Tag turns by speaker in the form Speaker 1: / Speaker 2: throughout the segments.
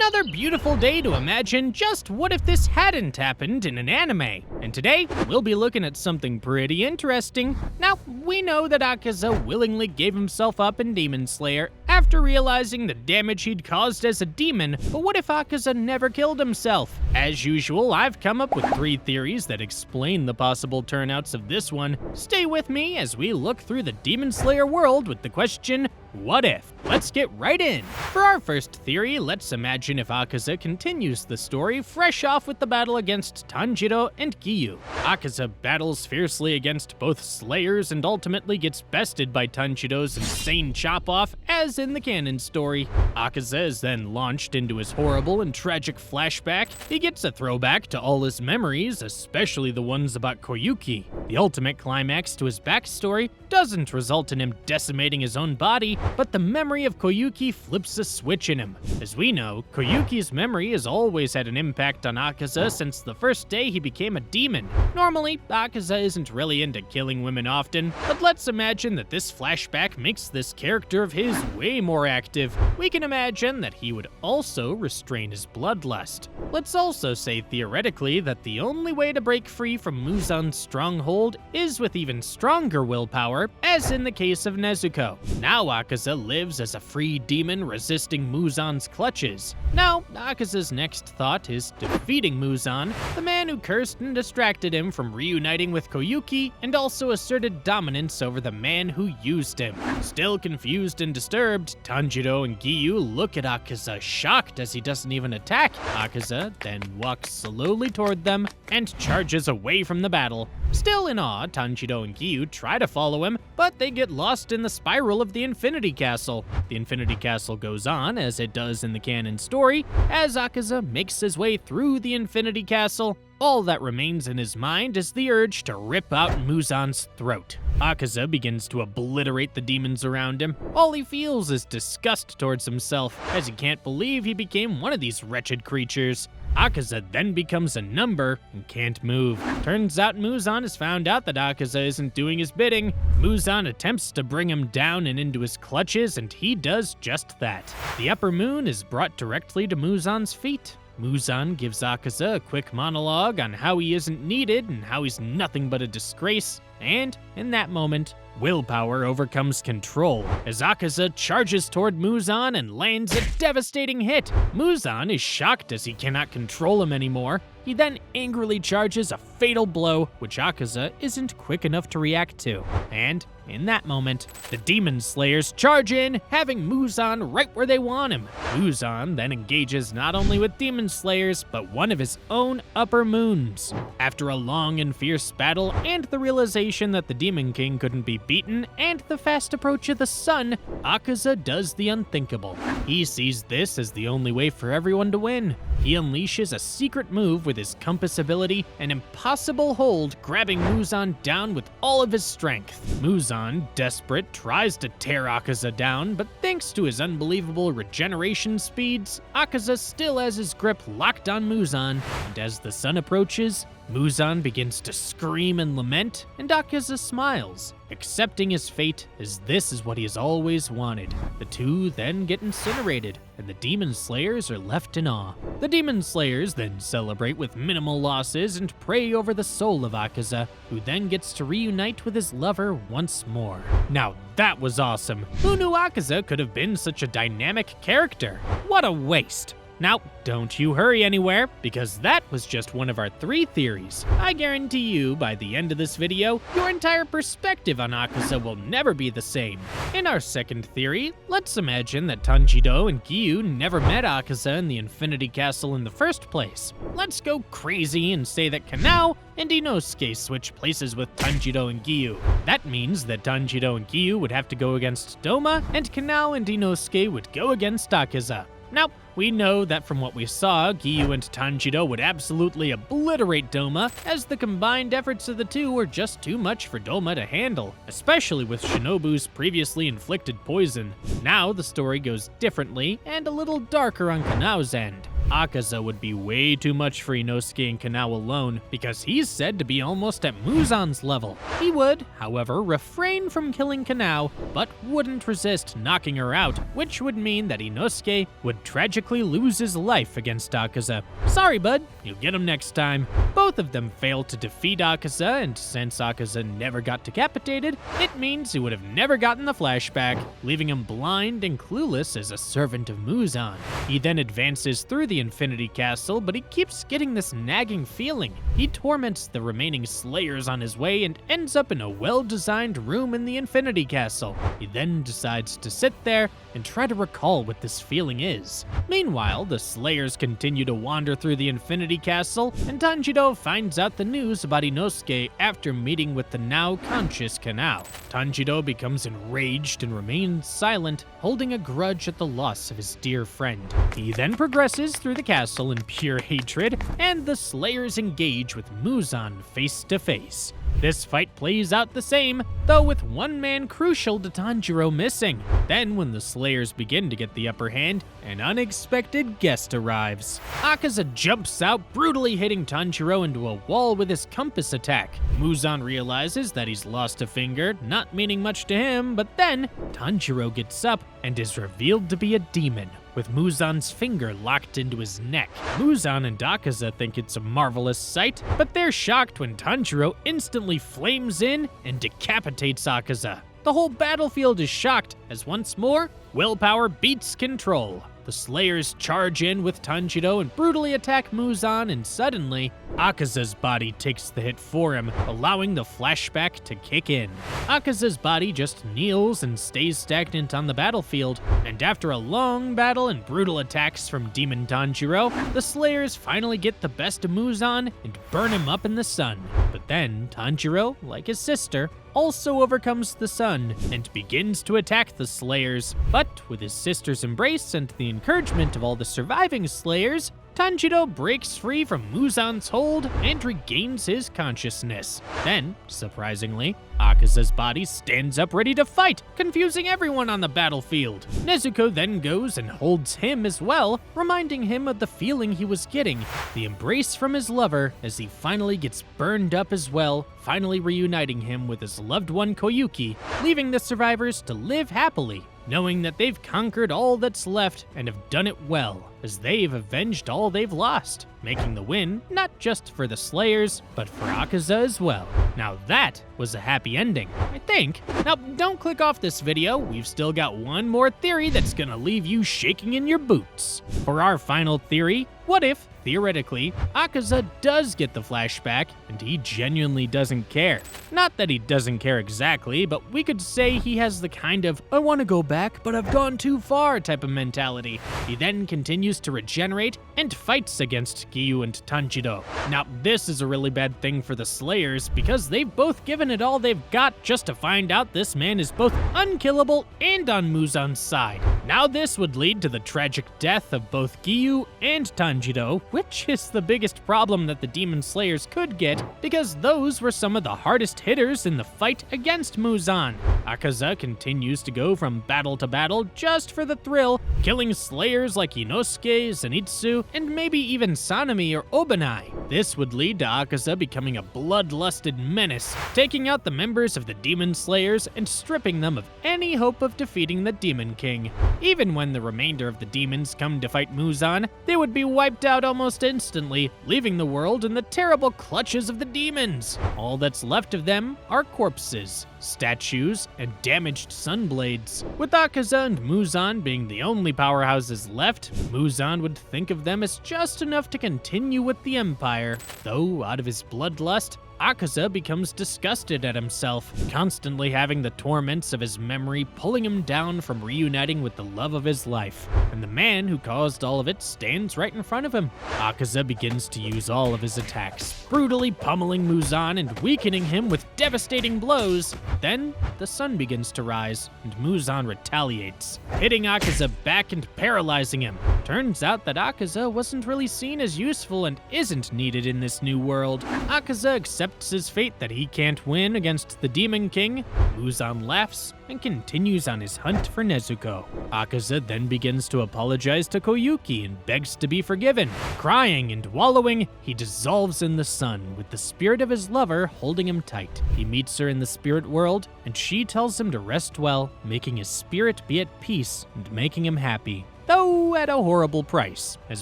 Speaker 1: Another beautiful day to imagine just what if this hadn't happened in an anime. And today, we'll be looking at something pretty interesting. Now, we know that Akaza willingly gave himself up in Demon Slayer after realizing the damage he'd caused as a demon, but what if Akaza never killed himself? As usual, I've come up with 3 theories that explain the possible turnouts of this one. Stay with me as we look through the Demon Slayer world with the question, what if? Let's get right in. For our first theory, let's imagine if Akaza continues the story fresh off with the battle against Tanjiro and Giyu. Akaza battles fiercely against both Slayers and ultimately gets bested by Tanjiro's insane chop-off, as in the canon story. Akaza is then launched into his horrible and tragic flashback. He gets a throwback to all his memories, especially the ones about Koyuki. The ultimate climax to his backstory doesn't result in him decimating his own body, but the memory of Koyuki flips a switch in him. As we know, Koyuki's memory has always had an impact on Akaza since the first day he became a demon. Normally, Akaza isn't really into killing women often, but let's imagine that this flashback makes this character of his way more active. We can imagine that he would also restrain his bloodlust. Let's also say theoretically that the only way to break free from Muzan's stronghold is with even stronger willpower, as in the case of Nezuko. Now Akaza lives as a free demon resisting Muzan's clutches. Now, Akaza's next thought is defeating Muzan, the man who cursed and distracted him from reuniting with Koyuki and also asserted dominance over the man who used him. Still confused and disturbed, Tanjiro and Giyu look at Akaza shocked as he doesn't even attack. Akaza then walks slowly toward them and charges away from the battle. Still in awe, Tanjiro and Giyu try to follow him, but they get lost in the spiral of the Infinity Castle. The Infinity Castle goes on, as it does in the canon story. As Akaza makes his way through the Infinity Castle, all that remains in his mind is the urge to rip out Muzan's throat. Akaza begins to obliterate the demons around him. All he feels is disgust towards himself, as he can't believe he became one of these wretched creatures. Akaza then becomes a number and can't move. Turns out Muzan has found out that Akaza isn't doing his bidding. Muzan attempts to bring him down and into his clutches, and he does just that. The upper moon is brought directly to Muzan's feet. Muzan gives Akaza a quick monologue on how he isn't needed and how he's nothing but a disgrace, and in that moment, willpower overcomes control as Akaza charges toward Muzan and lands a devastating hit. Muzan is shocked as he cannot control him anymore. He then angrily charges a fatal blow, which Akaza isn't quick enough to react to. And in that moment, the Demon Slayers charge in, having Muzan right where they want him. Muzan then engages not only with Demon Slayers, but one of his own upper moons. After a long and fierce battle and the realization that the Demon King couldn't be beaten and the fast approach of the sun, Akaza does the unthinkable. He sees this as the only way for everyone to win. He unleashes a secret move with his compass ability, an impossible hold, grabbing Muzan down with all of his strength. Muzan, desperate, tries to tear Akaza down, but thanks to his unbelievable regeneration speeds, Akaza still has his grip locked on Muzan, and as the sun approaches, Muzan begins to scream and lament, and Akaza smiles, accepting his fate as this is what he has always wanted. The two then get incinerated, and the Demon Slayers are left in awe. The Demon Slayers then celebrate with minimal losses and pray over the soul of Akaza, who then gets to reunite with his lover once more. Now that was awesome. Who knew Akaza could have been such a dynamic character? What a waste. Now, don't you hurry anywhere, because that was just one of our 3 theories. I guarantee you, by the end of this video, your entire perspective on Akaza will never be the same. In our second theory, let's imagine that Tanjiro and Giyu never met Akaza in the Infinity Castle in the first place. Let's go crazy and say that Kanao and Inosuke switch places with Tanjiro and Giyu. That means that Tanjiro and Giyu would have to go against Doma, and Kanao and Inosuke would go against Akaza. Now, we know that from what we saw, Giyu and Tanjiro would absolutely obliterate Doma, as the combined efforts of the two were just too much for Doma to handle, especially with Shinobu's previously inflicted poison. Now the story goes differently and a little darker on Kanao's end. Akaza would be way too much for Inosuke and Kanao alone, because he's said to be almost at Muzan's level. He would, however, refrain from killing Kanao, but wouldn't resist knocking her out, which would mean that Inosuke would tragically lose his life against Akaza. Sorry, bud, you'll get him next time. Both of them failed to defeat Akaza, and since Akaza never got decapitated, it means he would have never gotten the flashback, leaving him blind and clueless as a servant of Muzan. He then advances through the Infinity Castle, but he keeps getting this nagging feeling. He torments the remaining Slayers on his way and ends up in a well-designed room in the Infinity Castle. He then decides to sit there and try to recall what this feeling is. Meanwhile, the Slayers continue to wander through the Infinity Castle, and Tanjiro finds out the news about Inosuke after meeting with the now conscious Kanao. Tanjiro becomes enraged and remains silent, holding a grudge at the loss of his dear friend. He then progresses through the castle in pure hatred, and the Slayers engage with Muzan face to face. This fight plays out the same, though with one man crucial to Tanjiro missing. Then when the Slayers begin to get the upper hand, an unexpected guest arrives. Akaza jumps out, brutally hitting Tanjiro into a wall with his compass attack. Muzan realizes that he's lost a finger, not meaning much to him, but then Tanjiro gets up and is revealed to be a demon, with Muzan's finger locked into his neck. Muzan and Akaza think it's a marvelous sight, but they're shocked when Tanjiro instantly flames in and decapitates Akaza. The whole battlefield is shocked as once more, willpower beats control. The Slayers charge in with Tanjiro and brutally attack Muzan, and suddenly, Akaza's body takes the hit for him, allowing the flashback to kick in. Akaza's body just kneels and stays stagnant on the battlefield, and after a long battle and brutal attacks from Demon Tanjiro, the Slayers finally get the best of Muzan and burn him up in the sun. But then, Tanjiro, like his sister, also overcomes the sun and begins to attack the Slayers. But with his sister's embrace and the encouragement of all the surviving Slayers, Tanjiro breaks free from Muzan's hold and regains his consciousness. Then, surprisingly, Akaza's body stands up ready to fight, confusing everyone on the battlefield. Nezuko then goes and holds him as well, reminding him of the feeling he was getting, the embrace from his lover as he finally gets burned up as well, finally reuniting him with his loved one Koyuki, leaving the survivors to live happily, knowing that they've conquered all that's left and have done it well, as they've avenged all they've lost, making the win not just for the Slayers, but for Akaza as well. Now that was a happy ending, I think. Now don't click off this video, we've still got one more theory that's gonna leave you shaking in your boots. For our final theory, what if, theoretically, Akaza does get the flashback and he genuinely doesn't care? Not that he doesn't care exactly, but we could say he has the kind of, I want to go back, but I've gone too far type of mentality. He then continues to regenerate and fights against Giyu and Tanjiro. Now, this is a really bad thing for the Slayers because they've both given it all they've got just to find out this man is both unkillable and on Muzan's side. Now this would lead to the tragic death of both Giyu and Tanjiro, which is the biggest problem that the Demon Slayers could get because those were some of the hardest hitters in the fight against Muzan. Akaza continues to go from battle to battle just for the thrill, killing Slayers like Inosuke, Zenitsu, and maybe even Sanemi or Obanai. This would lead to Akaza becoming a bloodlusted menace, taking out the members of the Demon Slayers and stripping them of any hope of defeating the Demon King. Even when the remainder of the demons come to fight Muzan, they would be wiped out almost instantly, leaving the world in the terrible clutches of the demons. All that's left of them are corpses, statues, and damaged sunblades. With Akaza and Muzan being the only powerhouses left, Muzan would think of them as just enough to continue with the Empire. Though, out of his bloodlust, Akaza becomes disgusted at himself, constantly having the torments of his memory pulling him down from reuniting with the love of his life. And the man who caused all of it stands right in front of him. Akaza begins to use all of his attacks, brutally pummeling Muzan and weakening him with devastating blows. Then, the sun begins to rise, and Muzan retaliates, hitting Akaza back and paralyzing him. Turns out that Akaza wasn't really seen as useful and isn't needed in this new world. Akaza accepts accepts his fate that he can't win against the Demon King, Muzan laughs and continues on his hunt for Nezuko. Akaza then begins to apologize to Koyuki and begs to be forgiven. Crying and wallowing, he dissolves in the sun with the spirit of his lover holding him tight. He meets her in the spirit world, and she tells him to rest well, making his spirit be at peace and making him happy, though at a horrible price, as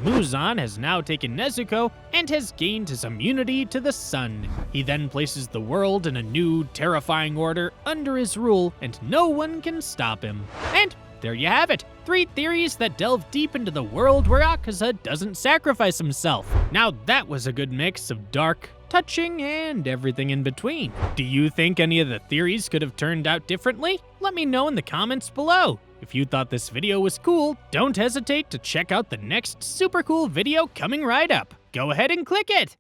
Speaker 1: Muzan has now taken Nezuko and has gained his immunity to the sun. He then places the world in a new, terrifying order under his rule, and no one can stop him. And there you have it, 3 theories that delve deep into the world where Akaza doesn't sacrifice himself. Now that was a good mix of dark, touching, and everything in between. Do you think any of the theories could have turned out differently? Let me know in the comments below. If you thought this video was cool, don't hesitate to check out the next super cool video coming right up. Go ahead and click it!